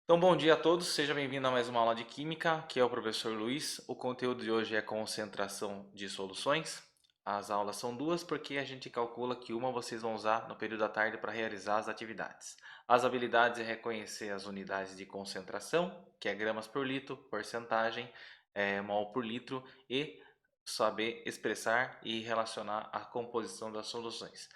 Então, bom dia a todos, seja bem-vindo a mais uma aula de Química, que é o professor Luiz. O conteúdo de hoje é concentração de soluções. As aulas são duas porque a gente calcula que uma vocês vão usar no período da tarde para realizar as atividades. As habilidades é reconhecer as unidades de concentração, que é gramas por litro, porcentagem, mol por litro, e saber expressar e relacionar a composição das soluções.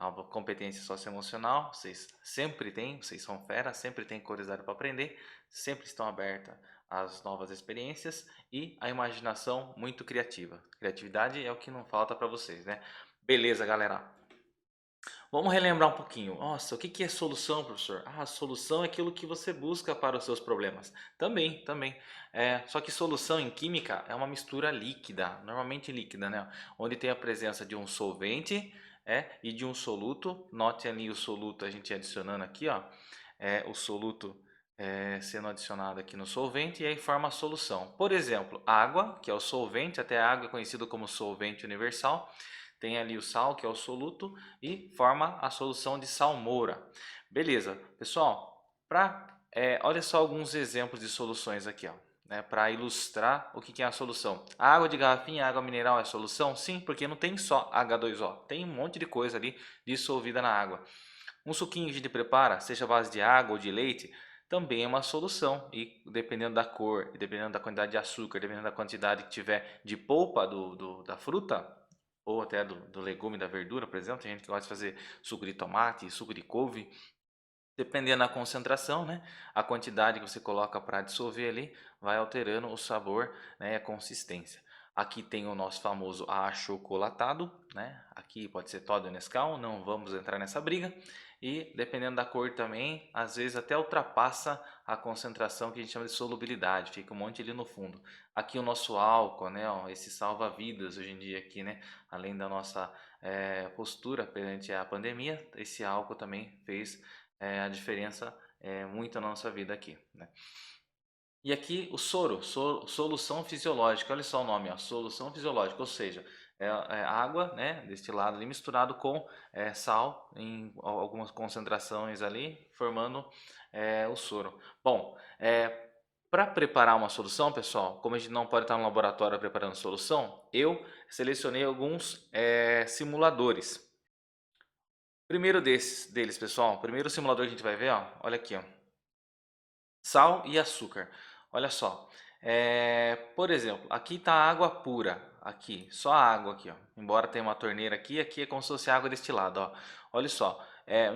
A competência socioemocional, vocês sempre têm, vocês são fera, sempre têm curiosidade para aprender, sempre estão abertas às novas experiências e a imaginação muito criativa. Criatividade é o que não falta para vocês, né? Beleza, galera. Vamos relembrar um pouquinho. Nossa, o que é solução, professor? Ah, solução é aquilo que você busca para os seus problemas. Também, também. Só que solução em química é uma mistura líquida, normalmente líquida, né? Onde tem a presença de um solvente e de um soluto. Note ali o soluto, a gente adicionando aqui, ó. O soluto sendo adicionado aqui no solvente e aí forma a solução. Por exemplo, água, que é o solvente, até a água é conhecido como solvente universal. Tem ali o sal, que é o soluto, e forma a solução de salmoura. Beleza, pessoal, olha só alguns exemplos de soluções aqui, ó, né, para ilustrar o que é a solução. A água de garrafinha, a água mineral é solução? Sim, porque não tem só H2O, tem um monte de coisa ali dissolvida na água. Um suquinho que a gente prepara, seja à base de água ou de leite, também é uma solução. E dependendo da cor, dependendo da quantidade de açúcar, dependendo da quantidade que tiver de polpa da fruta, ou até do legume, da verdura, por exemplo, tem gente que gosta de fazer suco de tomate, suco de couve, dependendo da concentração, né, a quantidade que você coloca para dissolver ali, vai alterando o sabor, né, e a consistência. Aqui tem o nosso famoso achocolatado, né? Aqui pode ser Toddy ou Nescau, não vamos entrar nessa briga. E dependendo da cor também, às vezes até ultrapassa a concentração que a gente chama de solubilidade, fica um monte ali no fundo. Aqui o nosso álcool, né, ó, esse salva-vidas hoje em dia aqui, né? Além da nossa postura perante a pandemia, esse álcool também fez a diferença muito na nossa vida aqui, né? E aqui o soro, solução fisiológica, olha só o nome, ó, solução fisiológica, ou seja, água, né, destilado ali misturado com sal em algumas concentrações ali, formando o soro. Bom, para preparar uma solução, pessoal, como a gente não pode estar no laboratório preparando solução, eu selecionei alguns simuladores. Primeiro deles, pessoal, o primeiro simulador que a gente vai ver, ó, olha aqui, ó, sal e açúcar. Olha só, por exemplo, aqui está água pura, aqui, só a água aqui, ó. Embora tenha uma torneira aqui, aqui é como se fosse água destilada, ó. Olha só,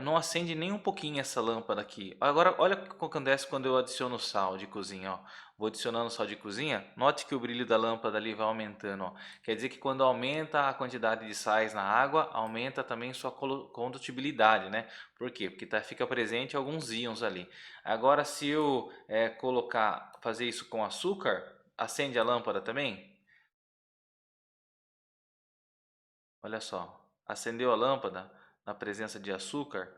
não acende nem um pouquinho essa lâmpada aqui. Agora, olha o que acontece quando eu adiciono sal de cozinha, ó. Vou adicionando sal de cozinha, note que o brilho da lâmpada ali vai aumentando, ó. Quer dizer que quando aumenta a quantidade de sais na água, aumenta também sua condutibilidade, né? Por quê? Porque fica presente alguns íons ali. Agora, se eu fazer isso com açúcar, acende a lâmpada também? Olha só, acendeu a lâmpada na presença de açúcar?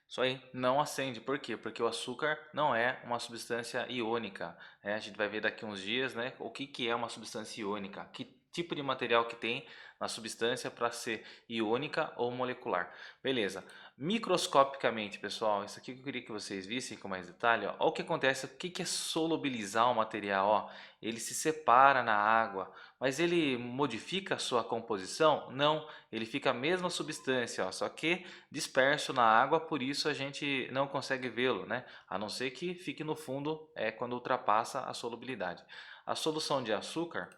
Isso aí, não acende. Por quê? Porque o açúcar não é uma substância iônica. A gente vai ver daqui uns dias, né, o que é uma substância iônica. Que tipo de material que tem na substância para ser iônica ou molecular. Beleza. Microscopicamente, pessoal, isso aqui que eu queria que vocês vissem com mais detalhe. Ó. Olha o que acontece, o que é solubilizar o material. Ó. Ele se separa na água, mas ele modifica a sua composição? Não, ele fica a mesma substância, ó, só que disperso na água, por isso a gente não consegue vê-lo, né? A não ser que fique no fundo quando ultrapassa a solubilidade. A solução de açúcar,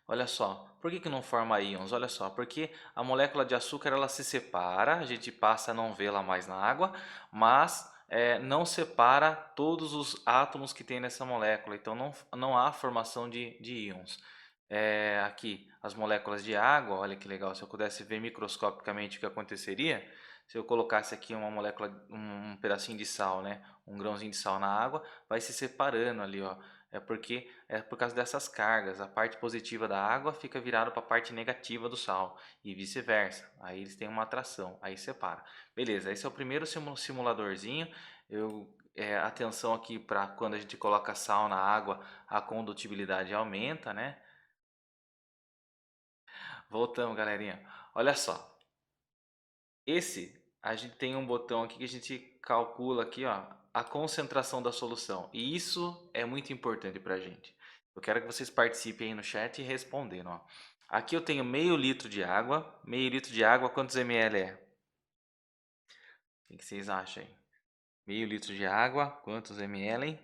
olha só, por que não forma íons? Olha só, porque a molécula de açúcar ela se separa, a gente passa a não vê-la mais na água, mas não separa todos os átomos que tem nessa molécula, então não há formação de íons. Aqui, as moléculas de água, olha que legal, se eu pudesse ver microscopicamente o que aconteceria, se eu colocasse aqui uma molécula, um pedacinho de sal, né, um grãozinho de sal na água, vai se separando ali, ó. Porque é por causa dessas cargas, a parte positiva da água fica virada para a parte negativa do sal e vice-versa. Aí eles têm uma atração, aí separa. Beleza, esse é o primeiro simuladorzinho. Atenção aqui para quando a gente coloca sal na água, a condutibilidade aumenta, né? Voltamos, galerinha. Olha só, esse a gente tem um botão aqui que a gente calcula aqui, ó, a concentração da solução. E isso é muito importante para a gente. Eu quero que vocês participem aí no chat e respondendo, ó. Aqui eu tenho meio litro de água. Meio litro de água, quantos ml é? O que vocês acham aí? Meio litro de água, quantos ml?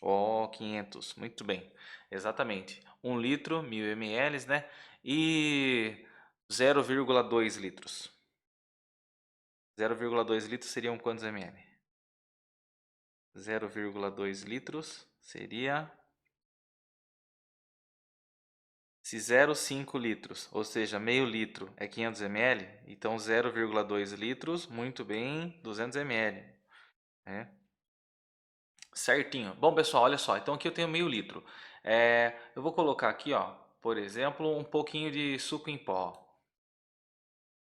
Ó, 500. Muito bem. Exatamente. 1 litro, 1000 ml, né? E 0,2 litros. 0,2 litros seriam quantos ml? 0,2 litros seria se 0,5 litros, ou seja, meio litro é 500 ml, então 0,2 litros, muito bem, 200 ml, né? Certinho. Bom, pessoal, olha só, então aqui eu tenho meio litro. Eu vou colocar aqui, ó, por exemplo, um pouquinho de suco em pó.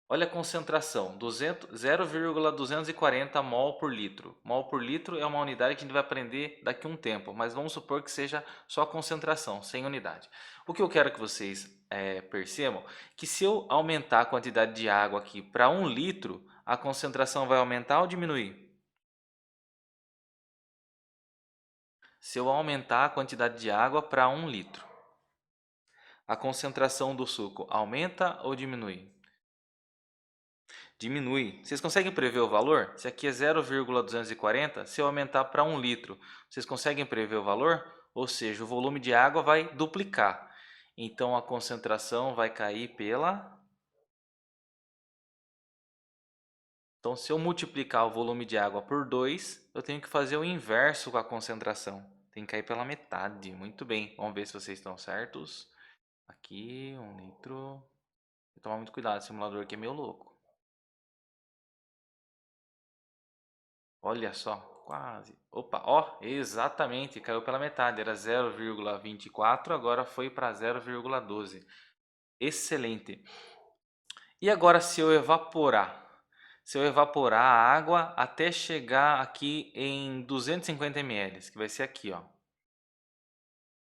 Olha a concentração, 0,240 mol por litro. Mol por litro é uma unidade que a gente vai aprender daqui a um tempo, mas vamos supor que seja só concentração, sem unidade. O que eu quero que vocês percebam, que se eu aumentar a quantidade de água aqui para 1 litro, a concentração vai aumentar ou diminuir? Se eu aumentar a quantidade de água para 1 litro, a concentração do suco aumenta ou diminui? Diminui. Vocês conseguem prever o valor? Se aqui é 0,240, se eu aumentar para 1 litro, vocês conseguem prever o valor? Ou seja, o volume de água vai duplicar. Então, a concentração vai cair pela... Então, se eu multiplicar o volume de água por 2, eu tenho que fazer o inverso com a concentração. Tem que cair pela metade. Muito bem. Vamos ver se vocês estão certos. Aqui, 1 litro. Vou tomar muito cuidado, esse simulador aqui é meio louco. Olha só, quase. Opa, ó, exatamente, caiu pela metade. Era 0,24, agora foi para 0,12. Excelente. E agora se eu evaporar? Se eu evaporar a água até chegar aqui em 250 ml, que vai ser aqui, ó.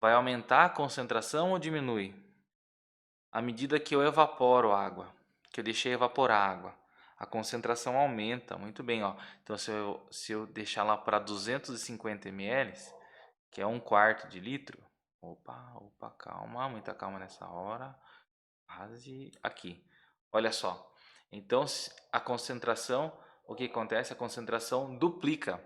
Vai aumentar a concentração ou diminui? À medida que eu evaporo a água, que eu deixei evaporar a água, a concentração aumenta. Muito bem, ó. Então se eu deixar lá para 250 ml, que é 1/4 de litro. Opa, calma, muita calma nessa hora. Quase aqui. Olha só. Então a concentração, o que acontece? A concentração duplica,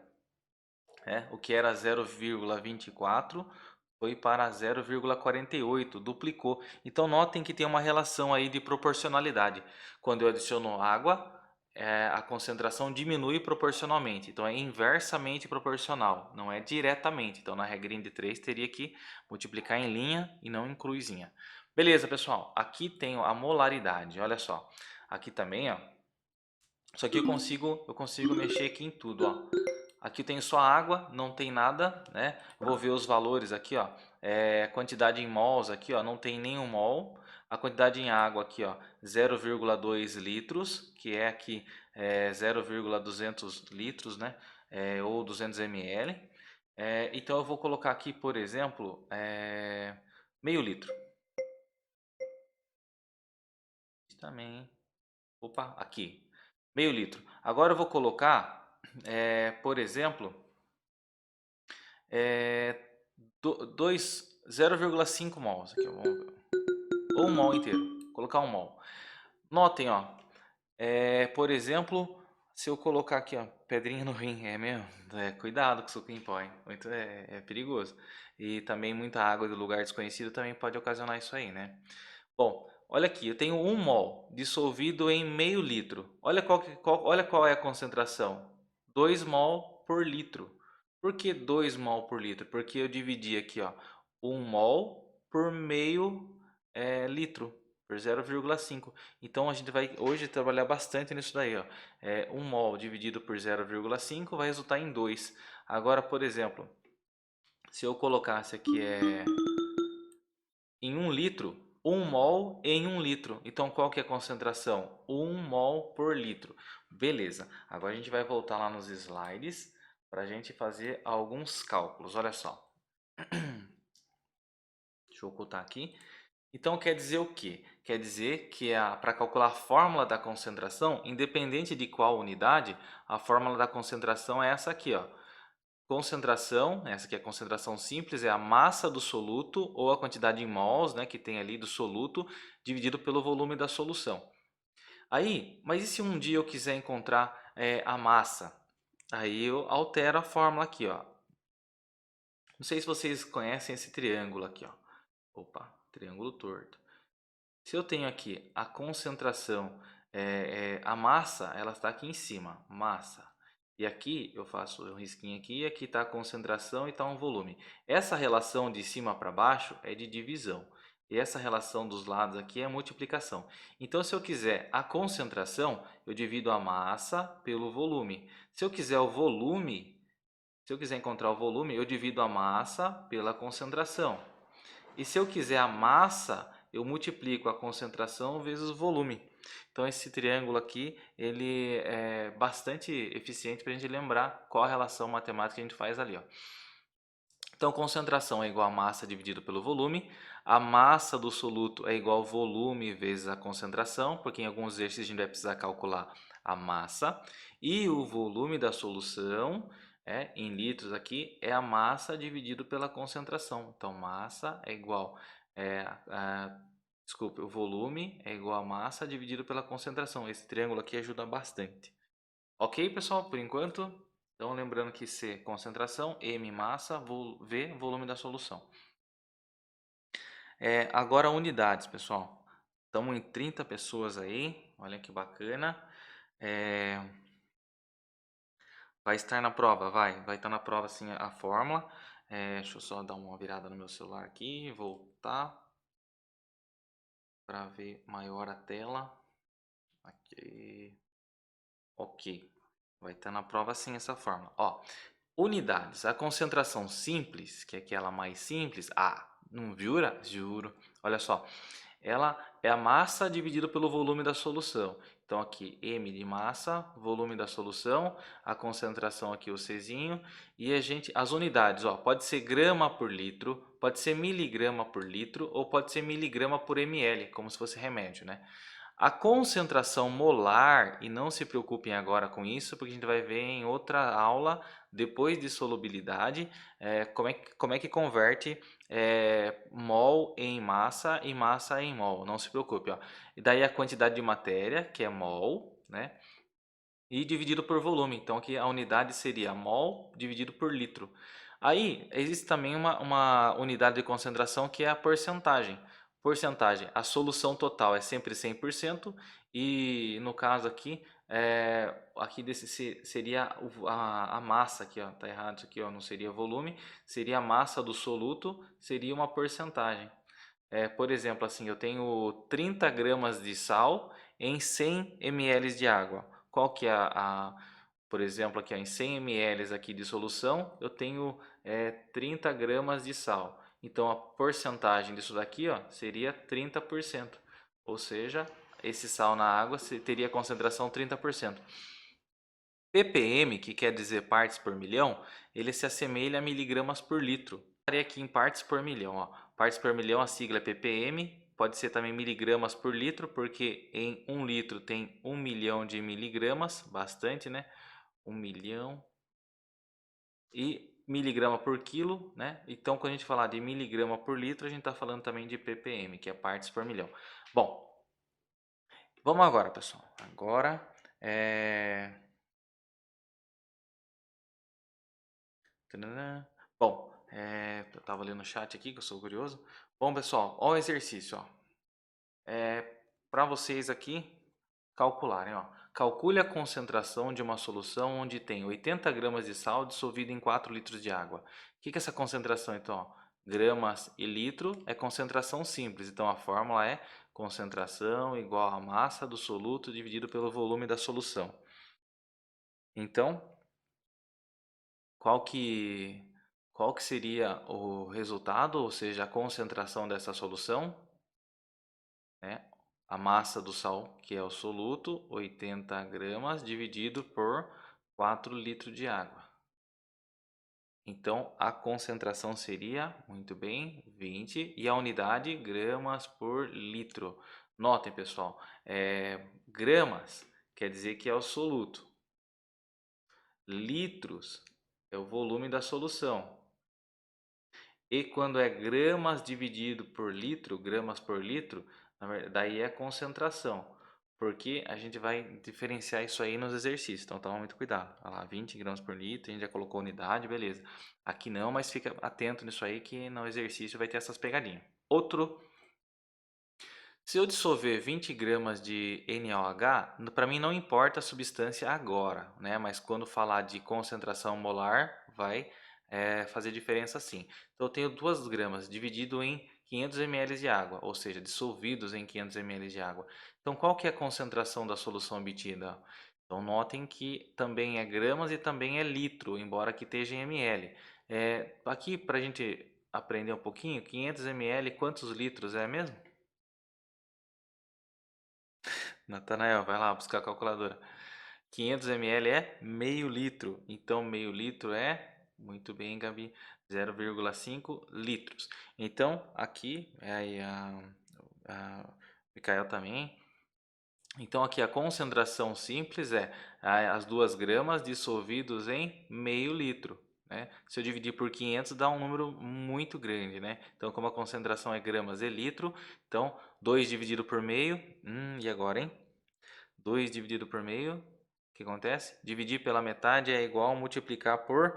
né? O que era 0,24 foi para 0,48, duplicou. Então notem que tem uma relação aí de proporcionalidade. Quando eu adiciono água, a concentração diminui proporcionalmente. Então é inversamente proporcional, não é diretamente. Então na regrinha de 3 teria que multiplicar em linha e não em cruzinha. Beleza, pessoal? Aqui tenho a molaridade, olha só. Aqui também, ó. Isso aqui eu consigo mexer aqui em tudo, ó. Aqui tem só água, não tem nada, né? Vou ver os valores aqui, ó. Quantidade em mols aqui, ó, não tem nenhum mol. A quantidade em água aqui, ó, 0,2 litros, que é aqui 0,200 litros, né? Ou 200 ml. Então eu vou colocar aqui, por exemplo, meio litro. Também. Opa, aqui. Meio litro. Agora eu vou colocar, por exemplo, é, 0,5 mols aqui, vamos ver. Ou um mol inteiro, colocar um mol. Notem, ó, por exemplo, se eu colocar aqui, ó, pedrinha no rim, é mesmo, cuidado com o suco em pó, hein? Muito, é perigoso. E também muita água do lugar desconhecido também pode ocasionar isso aí, né? Bom, olha aqui, eu tenho 1 mol dissolvido em meio litro. Olha olha qual é a concentração. 2 mol por litro. Por que 2 mol por litro? Porque eu dividi aqui, ó, 1 mol por meio litro, por 0,5. Então a gente vai hoje trabalhar bastante nisso daí, ó. 1 mol dividido por 0,5 vai resultar em 2. Agora, por exemplo, se eu colocasse aqui em 1 litro, 1 mol em 1 litro. Então, qual que é a concentração? 1 mol por litro. Beleza. Agora a gente vai voltar lá nos slides para a gente fazer alguns cálculos. Olha só. Deixa eu ocultar aqui. Então quer dizer o quê? Quer dizer que para calcular a fórmula da concentração, independente de qual unidade, a fórmula da concentração é essa aqui, ó. Concentração, essa aqui é a concentração simples, é a massa do soluto ou a quantidade em mols, né, que tem ali do soluto, dividido pelo volume da solução. Aí, mas e se um dia eu quiser encontrar a massa? Aí eu altero a fórmula aqui, ó. Não sei se vocês conhecem esse triângulo aqui, ó. Opa, triângulo torto. Se eu tenho aqui a concentração, a massa, ela está aqui em cima, massa. E aqui eu faço um risquinho aqui, e aqui está a concentração e está um volume. Essa relação de cima para baixo é de divisão. E essa relação dos lados aqui é multiplicação. Então, se eu quiser a concentração, eu divido a massa pelo volume. Se eu quiser o volume, se eu quiser encontrar o volume, eu divido a massa pela concentração. E se eu quiser a massa, eu multiplico a concentração vezes o volume. Então esse triângulo aqui, ele é bastante eficiente para a gente lembrar qual a relação matemática que a gente faz ali, ó. Então concentração é igual a massa dividido pelo volume. A massa do soluto é igual ao volume vezes a concentração, porque em alguns exercícios a gente vai precisar calcular a massa. E o volume da solução, em litros aqui, é a massa dividido pela concentração. Então massa é igual, desculpe, o volume é igual a massa dividido pela concentração. Esse triângulo aqui ajuda bastante. Ok, pessoal, por enquanto. Então, lembrando que C, concentração, M, massa, V, volume da solução. Agora, unidades, pessoal. Estamos em 30 pessoas aí, olha que bacana. Vai estar na prova, vai estar na prova sim a fórmula. Deixa eu só dar uma virada no meu celular aqui, voltar para ver maior a tela. Aqui. Ok, vai estar na prova sim essa fórmula. Ó, unidades, a concentração simples, que é aquela mais simples, não jura? Juro. Olha só, ela é a massa dividida pelo volume da solução. Então aqui M de massa, volume da solução, a concentração aqui o Czinho, e as unidades, ó, pode ser grama por litro, pode ser miligrama por litro, ou pode ser miligrama por ml, como se fosse remédio, né? A concentração molar, e não se preocupem agora com isso, porque a gente vai ver em outra aula, depois de solubilidade, como é que converte mol em massa e massa em mol. Não se preocupe, ó. E daí a quantidade de matéria, que é mol, né? E dividido por volume. Então aqui a unidade seria mol dividido por litro. Aí existe também uma unidade de concentração que é a porcentagem. Porcentagem, a solução total é sempre 100% e no caso aqui, aqui seria a massa aqui, ó, tá errado isso aqui, ó, não seria volume, seria a massa do soluto, seria uma porcentagem. Por exemplo, assim, eu tenho 30 gramas de sal em 100 ml de água. Qual que é por exemplo, aqui ó, em 100 ml aqui de solução, eu tenho 30 gramas de sal. Então, a porcentagem disso daqui ó, seria 30%. Ou seja, esse sal na água teria concentração 30%. ppm, que quer dizer partes por milhão, ele se assemelha a miligramas por litro. Estarei aqui em partes por milhão. Ó. Partes por milhão, a sigla é ppm, pode ser também miligramas por litro, porque em 1 litro tem 1 milhão de miligramas, bastante, né? 1 milhão. E miligrama por quilo, né? Então, quando a gente falar de miligrama por litro, a gente está falando também de ppm, que é partes por milhão. Bom, vamos agora, pessoal. Agora, Tanana. Bom, eu estava lendo o chat aqui, que eu sou curioso. Bom, pessoal, ó o exercício, ó. Para vocês aqui calcularem, ó. Calcule a concentração de uma solução onde tem 80 gramas de sal dissolvido em 4 litros de água. O que é essa concentração, então? Ó? Gramas e litro é concentração simples. Então, a fórmula é concentração igual a massa do soluto dividido pelo volume da solução. Então, qual que, qual que seria o resultado, ou seja, a concentração dessa solução? A massa do sal, que é o soluto, 80 gramas, dividido por 4 litros de água. Então, a concentração seria, muito bem, 20, e a unidade, gramas por litro. Notem, pessoal, gramas quer dizer que é o soluto. Litros é o volume da solução. E quando é gramas dividido por litro, gramas por litro, daí é concentração. Porque a gente vai diferenciar isso aí nos exercícios, então toma muito cuidado. Olha lá, 20 gramas por litro, a gente já colocou unidade, beleza. Aqui não, mas fica atento nisso aí que no exercício vai ter essas pegadinhas. Outro, se eu dissolver 20 gramas de NaOH, para mim não importa a substância agora, né? Mas quando falar de concentração molar, vai fazer diferença sim. Então eu tenho 2 gramas dividido em 500 ml de água, ou seja, dissolvidos em 500 ml de água. Então qual que é a concentração da solução obtida? Então notem que também é gramas e também é litro, embora aqui esteja em ml. Aqui para a gente aprender um pouquinho, 500 ml, quantos litros é mesmo? Natanael, vai lá buscar a calculadora. 500 ml é meio litro. Então, meio litro é, muito bem, Gabi, 0,5 litros. Então, aqui, aí a Micael também. Então, aqui a concentração simples é as 2 gramas dissolvidos em meio litro. Né? Se eu dividir por 500, dá um número muito grande. Né? Então, como a concentração é gramas e litro, então 2 dividido por meio. E agora, hein? 2 dividido por meio, o que acontece? Dividir pela metade é igual a multiplicar por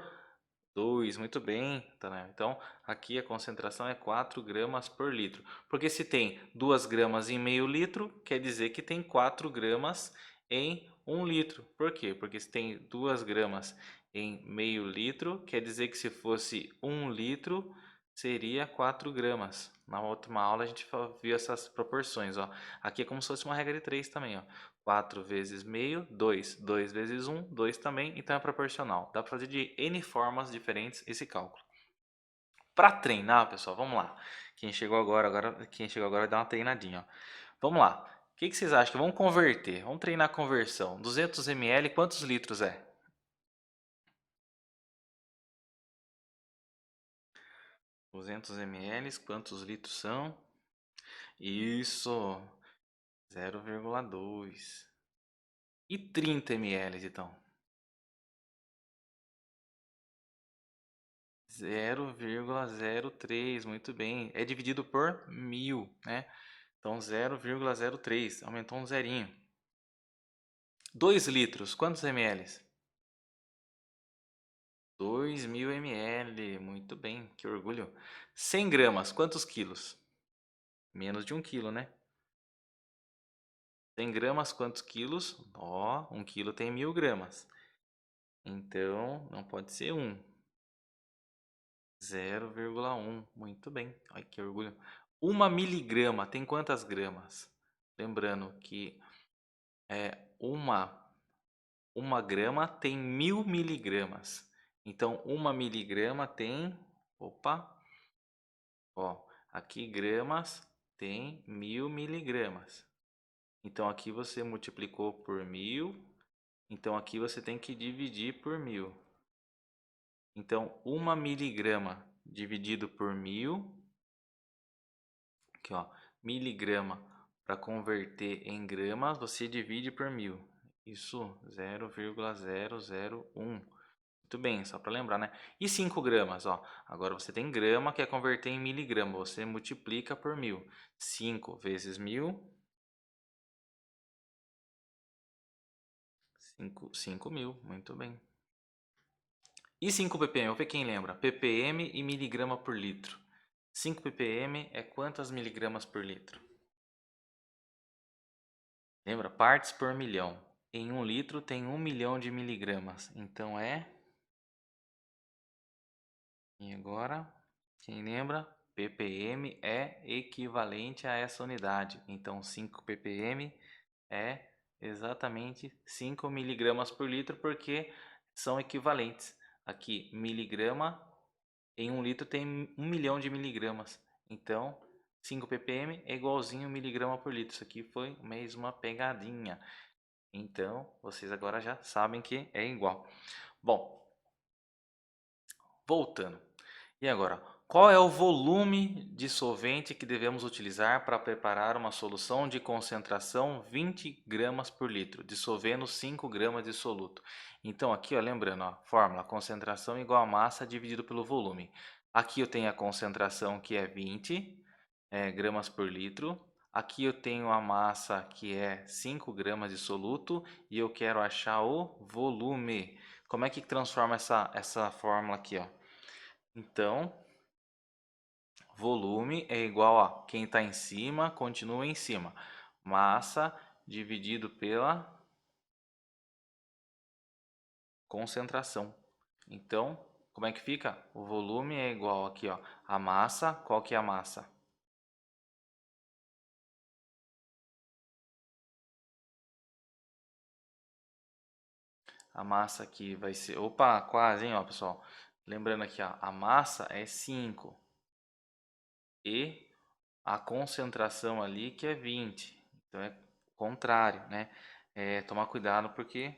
2. Muito bem, tá? Então, aqui a concentração é 4 gramas por litro. Porque se tem 2 gramas em meio litro, quer dizer que tem 4 gramas em 1 litro. Por quê? Porque se tem 2 gramas em meio litro, quer dizer que se fosse 1 litro, seria 4 gramas. Na última aula a gente viu essas proporções, ó. Aqui é como se fosse uma regra de 3 também, ó. 4 vezes meio, 2. 2 vezes 1, 2 também, então é proporcional. Dá para fazer de N formas diferentes esse cálculo. Para treinar, pessoal, vamos lá. Quem chegou agora vai dar uma treinadinha, ó. Vamos lá. O que vocês acham? Vamos converter. Vamos treinar a conversão. 200 ml, quantos litros é? 200 ml, quantos litros são? Isso, 0,2. E 30 ml, então? 0,03, muito bem. É dividido por 1000, né? Então 0,03, aumentou um zerinho. 2 litros, quantos ml? 2000 ml, muito bem, que orgulho. 100 gramas, quantos quilos? Menos de 1 quilo, né? 100 gramas, quantos quilos? Ó, 1 quilo tem 1000 gramas. Então, não pode ser 1. 0,1, muito bem. Ai, que orgulho. 1 miligrama tem quantas gramas? Lembrando que uma grama tem 1000 miligramas. Então, 1 miligrama tem, opa, ó, aqui gramas tem 1000 miligramas. Então, aqui você multiplicou por 1000. Então, aqui você tem que dividir por 1000. Então, 1 miligrama dividido por 1000. Aqui, ó, miligrama para converter em gramas, você divide por 1000. Isso, 0,001. Muito bem, só para lembrar, né? E 5 gramas, ó. Agora você tem grama, que é converter em miligrama. Você multiplica por 1000. 5 vezes 1000. 5.000, muito bem. E 5 ppm, vou ver quem lembra. ppm e miligrama por litro. 5 ppm é quantas miligramas por litro? Lembra? Partes por milhão. Em 1 litro tem 1 milhão de miligramas. Então é... E agora, quem lembra? ppm é equivalente a essa unidade. Então 5 ppm é exatamente 5 miligramas por litro, porque são equivalentes. Aqui, miligrama em 1 litro tem 1 milhão de miligramas. Então, 5 ppm é igualzinho a miligrama por litro. Isso aqui foi mesmo uma pegadinha. Então, vocês agora já sabem que é igual. Bom, Voltando. E agora, qual é o volume de solvente que devemos utilizar para preparar uma solução de concentração 20 gramas por litro, dissolvendo 5 gramas de soluto? Então aqui, ó, lembrando, ó, fórmula, concentração igual a massa dividido pelo volume. Aqui eu tenho a concentração que é 20 gramas por litro. Aqui eu tenho a massa que é 5 gramas de soluto e eu quero achar o volume. Como é que transforma essa fórmula aqui, ó? Então, volume é igual a quem está em cima, continua em cima. Massa dividido pela concentração. Então, como é que fica? O volume é igual aqui, ó, a massa. Qual que é a massa? A massa aqui vai ser... Opa, quase, hein, ó, pessoal. Lembrando aqui, ó, a massa é 5 e a concentração ali que é 20. Então, é o contrário, né? Tomar cuidado porque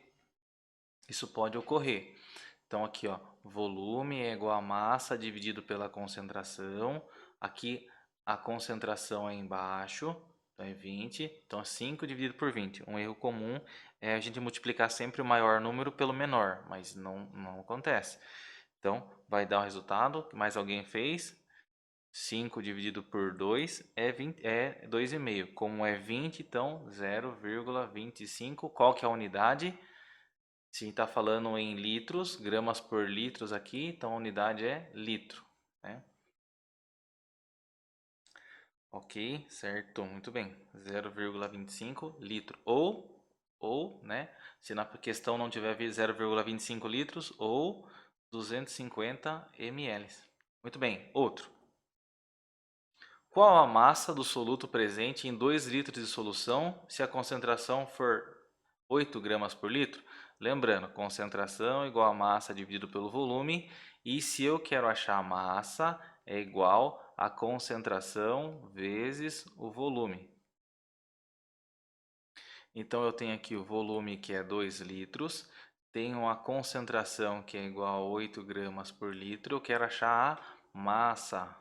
isso pode ocorrer. Então aqui, ó, volume é igual a massa dividido pela concentração. Aqui a concentração é embaixo, então é 20. Então é 5 dividido por 20. Um erro comum é a gente multiplicar sempre o maior número pelo menor, mas não acontece. Então vai dar o resultado que mais alguém fez. 5 dividido por 2 é 20, é 2,5. Como é 20, então 0,25. Qual que é a unidade? Se está falando em litros, gramas por litros aqui, então a unidade é litro, né? Ok, certo, muito bem. 0,25 litro. Né? Se na questão não tiver 0,25 litros, ou 250 ml. Muito bem, outro. Qual a massa do soluto presente em 2 litros de solução se a concentração for 8 gramas por litro? Lembrando, concentração igual a massa dividido pelo volume. E se eu quero achar a massa, é igual a concentração vezes o volume. Então eu tenho aqui o volume que é 2 litros. Tenho a concentração que é igual a 8 gramas por litro. Eu quero achar a massa.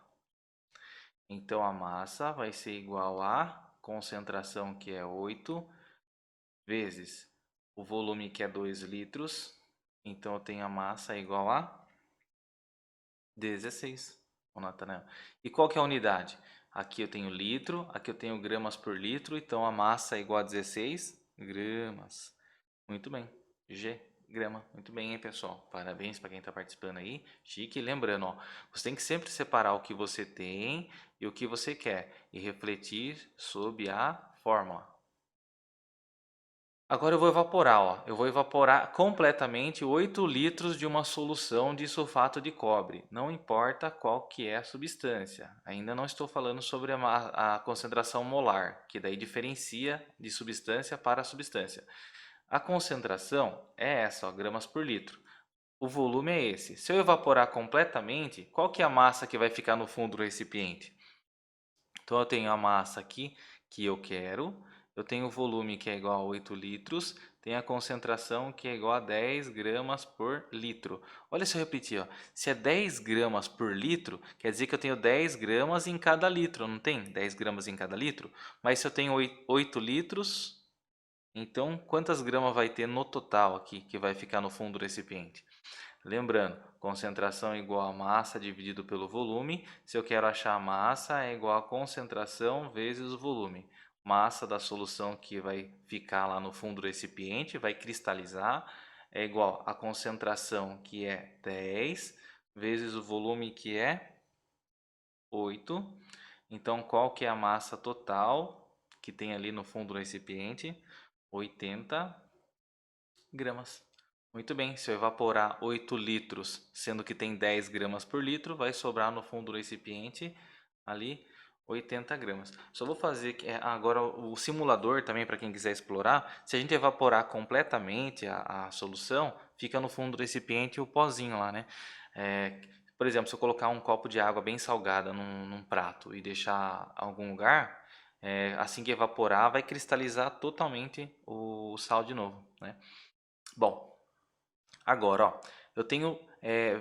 Então a massa vai ser igual a concentração que é 8 vezes o volume que é 2 litros. Então eu tenho a massa igual a 16, o Natanael. E qual que é a unidade? Aqui eu tenho litro, aqui eu tenho gramas por litro, então a massa é igual a 16 gramas. Muito bem, G, grama. Muito bem, hein, pessoal? Parabéns para quem está participando aí. Chique. E lembrando, ó, você tem que sempre separar o que você tem e o que você quer e refletir sobre a fórmula. Agora eu vou evaporar, ó. Eu vou evaporar completamente 8 litros de uma solução de sulfato de cobre. Não importa qual que é a substância. Ainda não estou falando sobre a concentração molar, que daí diferencia de substância para substância. A concentração é essa, ó, gramas por litro. O volume é esse. Se eu evaporar completamente, qual que é a massa que vai ficar no fundo do recipiente? Então eu tenho a massa aqui que eu quero, eu tenho o volume que é igual a 8 litros, tenho a concentração que é igual a 10 gramas por litro. Olha se eu repetir, ó. Se é 10 gramas por litro, quer dizer que eu tenho 10 gramas em cada litro, não tem? 10 gramas em cada litro? Mas se eu tenho 8 litros, então quantas gramas vai ter no total aqui que vai ficar no fundo do recipiente? Lembrando, concentração igual a massa dividido pelo volume. Se eu quero achar a massa, é igual a concentração vezes o volume. Massa da solução que vai ficar lá no fundo do recipiente, vai cristalizar, é igual a concentração que é 10 vezes o volume que é 8. Então, qual que é a massa total que tem ali no fundo do recipiente? 80 gramas. Muito bem, se eu evaporar 8 litros, sendo que tem 10 gramas por litro, vai sobrar no fundo do recipiente ali 80 gramas. Só vou fazer agora o simulador também para quem quiser explorar. Se a gente evaporar completamente a solução, fica no fundo do recipiente o pozinho lá, né? Por exemplo, se eu colocar um copo de água bem salgada num prato e deixar em algum lugar, assim que evaporar, vai cristalizar totalmente o sal de novo, né? Bom, agora, ó, eu tenho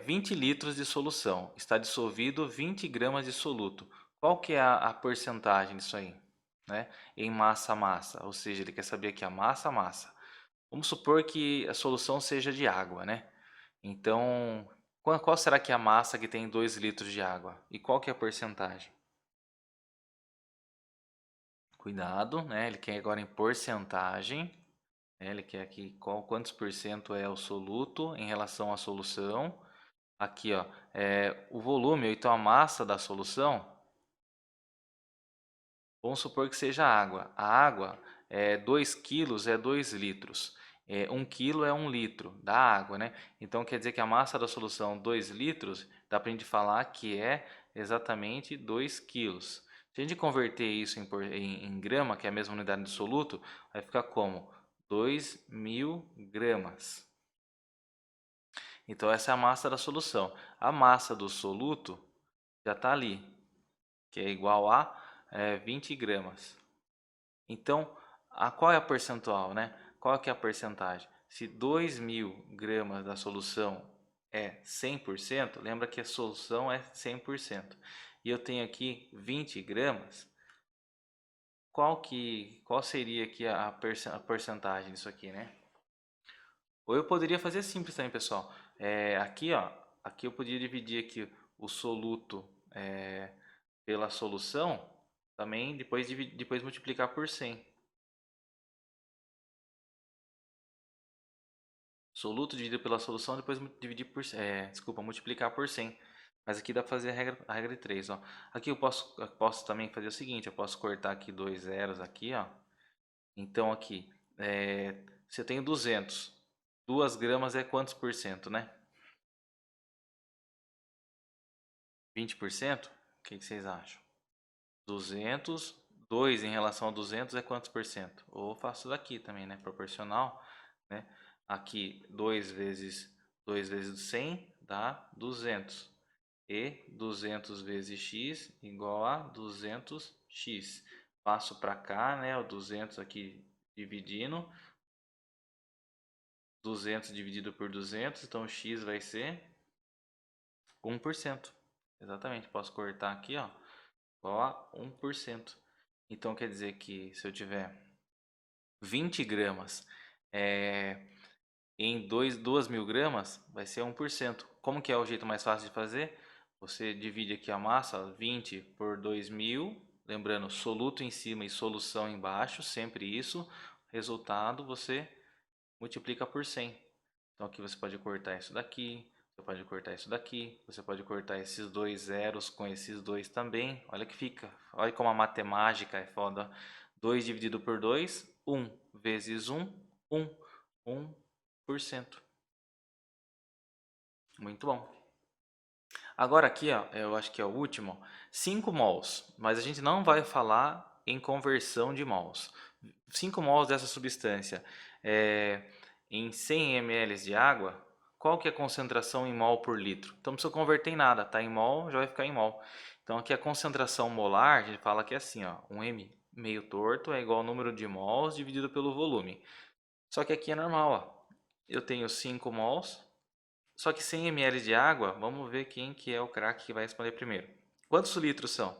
20 litros de solução, está dissolvido 20 gramas de soluto. Qual que é a porcentagem disso aí? Né? Em massa-massa, ou seja, ele quer saber aqui a massa-massa. Vamos supor que a solução seja de água, né? Então, qual será que é a massa que tem 2 litros de água? E qual que é a porcentagem? Cuidado, né? Ele quer agora em porcentagem. Ele quer aqui quantos por cento é o soluto em relação à solução. Aqui, ó, o volume, então a massa da solução. Vamos supor que seja água. A água, 2 quilos é 2 litros. 1 quilo é 1 litro da água, né? Então quer dizer que a massa da solução 2 litros, dá para a gente falar que é exatamente 2 quilos. Se a gente converter isso em grama, que é a mesma unidade de soluto, vai ficar como? 2.000 gramas. Então essa é a massa da solução. A massa do soluto já está ali, que é igual a 20 gramas. Então, qual é a percentual, né? Qual que é a percentagem? Se 2.000 gramas da solução é 100%, lembra que a solução é 100%. E eu tenho aqui 20 gramas, qual seria aqui a porcentagem disso aqui, né? Ou eu poderia fazer simples também, pessoal. Aqui, ó, aqui eu poderia dividir aqui o soluto pela solução, também depois multiplicar por 100. Soluto dividido pela solução, depois multiplicar por 100. Mas aqui dá para fazer a regra de 3, ó. Aqui eu posso também fazer o seguinte, eu posso cortar aqui 2 zeros aqui, ó. Então aqui, se eu tenho 200, 2 gramas é quantos por cento, né? 20%? O que vocês acham? 200, 2 em relação a 200 é quantos por cento? Ou faço daqui também, né? Proporcional, né? Aqui 2 vezes 100 dá 200. E 200 vezes x igual a 200x. Passo para cá, né? O 200 aqui dividindo. 200 dividido por 200, então x vai ser 1%. Exatamente, posso cortar aqui, ó, igual a 1%. Então quer dizer que se eu tiver 20 gramas em 2.000 gramas, vai ser 1%. Como que é o jeito mais fácil de fazer? Você divide aqui a massa, 20 por 2.000, lembrando, soluto em cima e solução embaixo, sempre isso. Resultado, você multiplica por 100. Então aqui você pode cortar isso daqui, você pode cortar isso daqui, você pode cortar esses 2 zeros com esses 2 também. Olha que fica, olha como a matemática é foda. 2 dividido por 2, 1 vezes 1, 1. 1%. Muito bom. Agora aqui, ó, eu acho que é o último, 5 mols, mas a gente não vai falar em conversão de mols. 5 mols dessa substância em 100 ml de água, qual que é a concentração em mol por litro? Então não precisa converter em nada, tá em mol, já vai ficar em mol. Então aqui a concentração molar, a gente fala que é assim, ó, um M meio torto é igual ao número de mols dividido pelo volume. Só que aqui é normal, ó. Eu tenho 5 mols, só que 100 ml de água, vamos ver quem que é o craque que vai responder primeiro. Quantos litros são?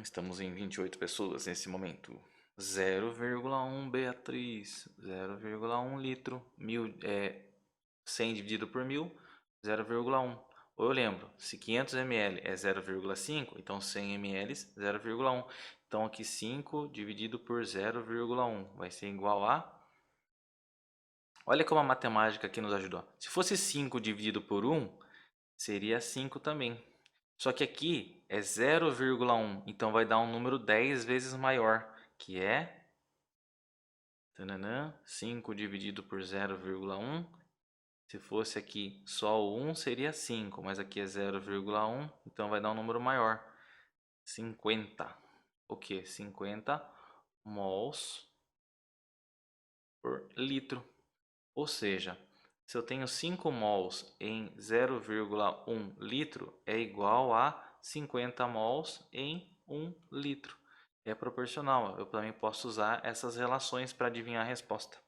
Estamos em 28 pessoas nesse momento. 0,1 Beatriz, 0,1 litro, 100 dividido por 1000, 0,1. Ou eu lembro, se 500 ml é 0,5, então 100 ml 0,1. Então aqui 5 dividido por 0,1 vai ser igual a... Olha como a matemática aqui nos ajudou. Se fosse 5 dividido por 1, seria 5 também. Só que aqui é 0,1, então vai dar um número 10 vezes maior, que é 5 dividido por 0,1. Se fosse aqui só o 1, seria 5, mas aqui é 0,1, então vai dar um número maior, 50. O que? 50 mols por litro. Ou seja, se eu tenho 5 mols em 0,1 litro, é igual a 50 mols em 1 litro. É proporcional. Eu também posso usar essas relações para adivinhar a resposta.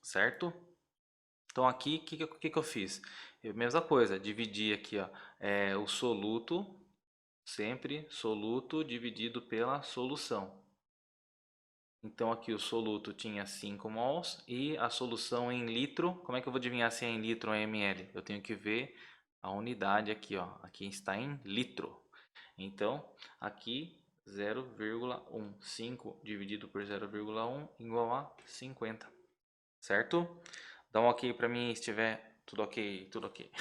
certo? Então aqui, o que que eu fiz? Mesma coisa, dividi aqui, ó, o soluto, sempre soluto dividido pela solução. Então aqui o soluto tinha 5 mols e a solução em litro, como é que eu vou adivinhar se é em litro ou em ml? Eu tenho que ver a unidade aqui, ó, aqui está em litro. Então aqui 0,1, 5 dividido por 0,1 igual a 50, certo? Dá um ok para mim se estiver tudo ok, tudo ok.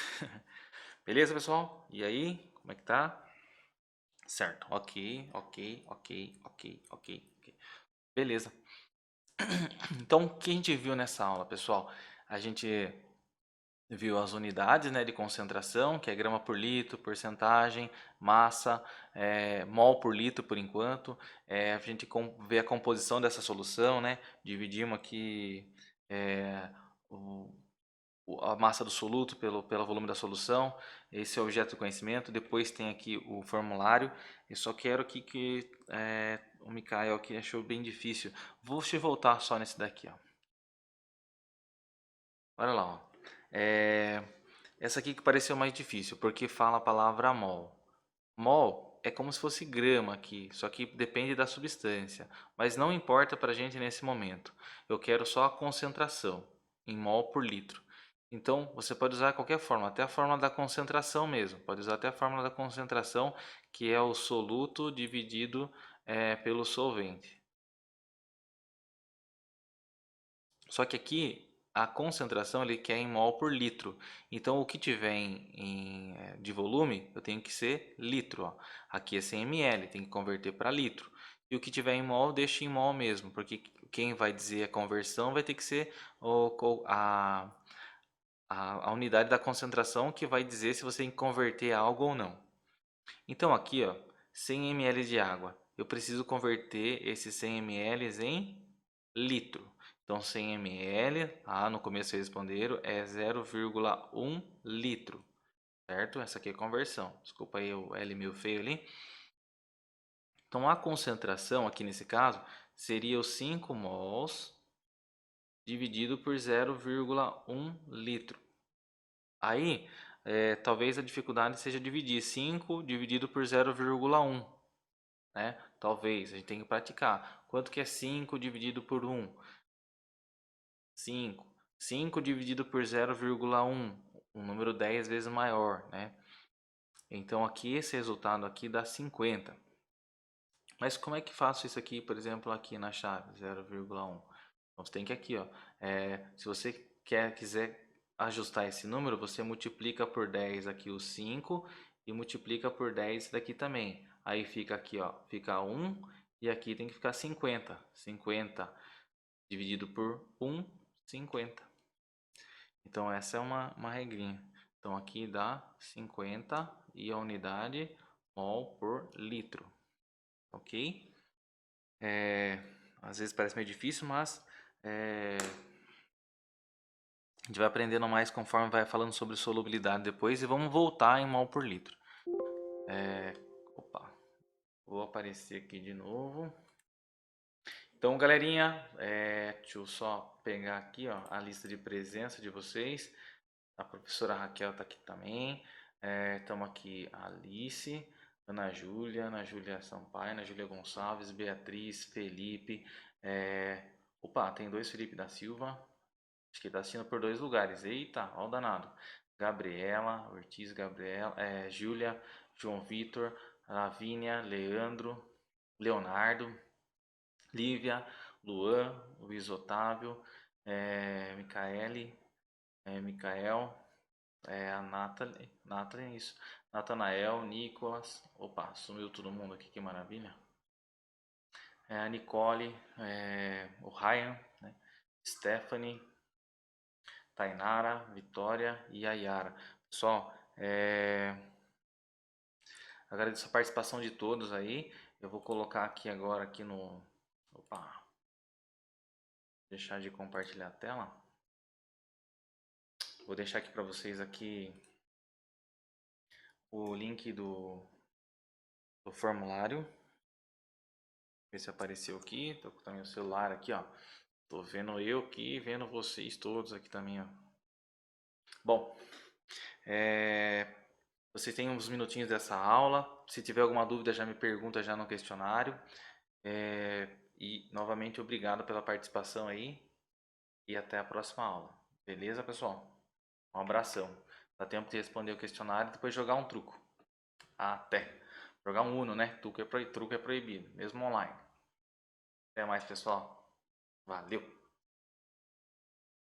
Beleza, pessoal? E aí, como é que tá? Certo, ok, ok, ok, ok, ok, ok. Beleza. Então, o que a gente viu nessa aula, pessoal? A gente viu as unidades, né, de concentração, que é grama por litro, porcentagem, massa, mol por litro por enquanto. A gente vê a composição dessa solução, né? Dividimos aqui é, o, a massa do soluto pelo volume da solução. Esse é o objeto de conhecimento. Depois tem aqui o formulário. Eu só quero aqui que o Mikael aqui achou bem difícil. Vou te voltar só nesse daqui, ó. Olha lá, ó. É, essa aqui que pareceu mais difícil, porque fala a palavra mol. Mol é como se fosse grama aqui, só que depende da substância. Mas não importa para a gente nesse momento. Eu quero só a concentração em mol por litro. Então, você pode usar qualquer forma, até a fórmula da concentração mesmo. Pode usar até a fórmula da concentração, que é o soluto dividido pelo solvente. Só que aqui a concentração ele quer em mol por litro. Então o que tiver de volume eu tenho que ser litro. Ó. Aqui é 100 ml, tem que converter para litro. E o que tiver em mol deixa em mol mesmo, porque quem vai dizer a conversão vai ter que ser a unidade da concentração que vai dizer se você tem que converter algo ou não. Então aqui, ó, 100 ml de água. Eu preciso converter esses 100 ml em litro. Então 100 ml, no começo eles responderam, é 0,1 litro, certo? Essa aqui é a conversão. Desculpa aí o L meio feio ali. Então a concentração aqui nesse caso seria os 5 mols dividido por 0,1 litro. Aí, talvez a dificuldade seja dividir 5 dividido por 0,1, né? Talvez, a gente tem que praticar. Quanto que é 5 dividido por 1? 5. 5 dividido por 0,1, um número 10 vezes maior, né? Então aqui esse resultado aqui dá 50. Mas como é que faço isso aqui, por exemplo, aqui na chave 0,1? Então você tem que aqui, ó, se você quiser ajustar esse número, você multiplica por 10 aqui o 5 e multiplica por 10 esse daqui também. Aí fica aqui, ó, fica 1 e aqui tem que ficar 50. 50 dividido por 1, 50. Então essa é uma regrinha. Então aqui dá 50 e a unidade mol por litro, ok? Às vezes parece meio difícil, mas a gente vai aprendendo mais conforme vai falando sobre solubilidade depois e vamos voltar em mol por litro. Opa, vou aparecer aqui de novo. Então, galerinha, deixa eu só pegar aqui, ó, a lista de presença de vocês. A professora Raquel está aqui também. Estamos aqui Alice, Ana Júlia Sampaio, Ana Júlia Gonçalves, Beatriz, Felipe. Opa, tem dois Felipe da Silva. Acho que está assistindo por dois lugares. Eita, ó o danado. Gabriela, Ortiz, Gabriela, Júlia, João Vitor, Lavínia, Leandro, Leonardo, Lívia, Luan, Luiz Otávio, Micaele, Micael, a Nathalie, isso. Natanael, Nicolas. Opa, sumiu todo mundo aqui, que maravilha. A Nicole, o Ryan, né? Stephanie, Tainara, Vitória e a Yara. Pessoal, agradeço a participação de todos aí. Eu vou colocar aqui agora aqui no... Opa, deixar de compartilhar a tela. Vou deixar aqui para vocês aqui o link do formulário. Ver se apareceu aqui. Tô com também o celular aqui, ó. Tô vendo eu aqui, vendo vocês todos aqui também, ó. Bom, vocês têm uns minutinhos dessa aula. Se tiver alguma dúvida, já me pergunta já no questionário. E novamente, obrigado pela participação aí. E até a próxima aula. Beleza, pessoal? Um abração. Dá tempo de responder o questionário e depois jogar um truco. Até. Jogar um Uno, né? Truco é proibido, mesmo online. Até mais, pessoal. Valeu!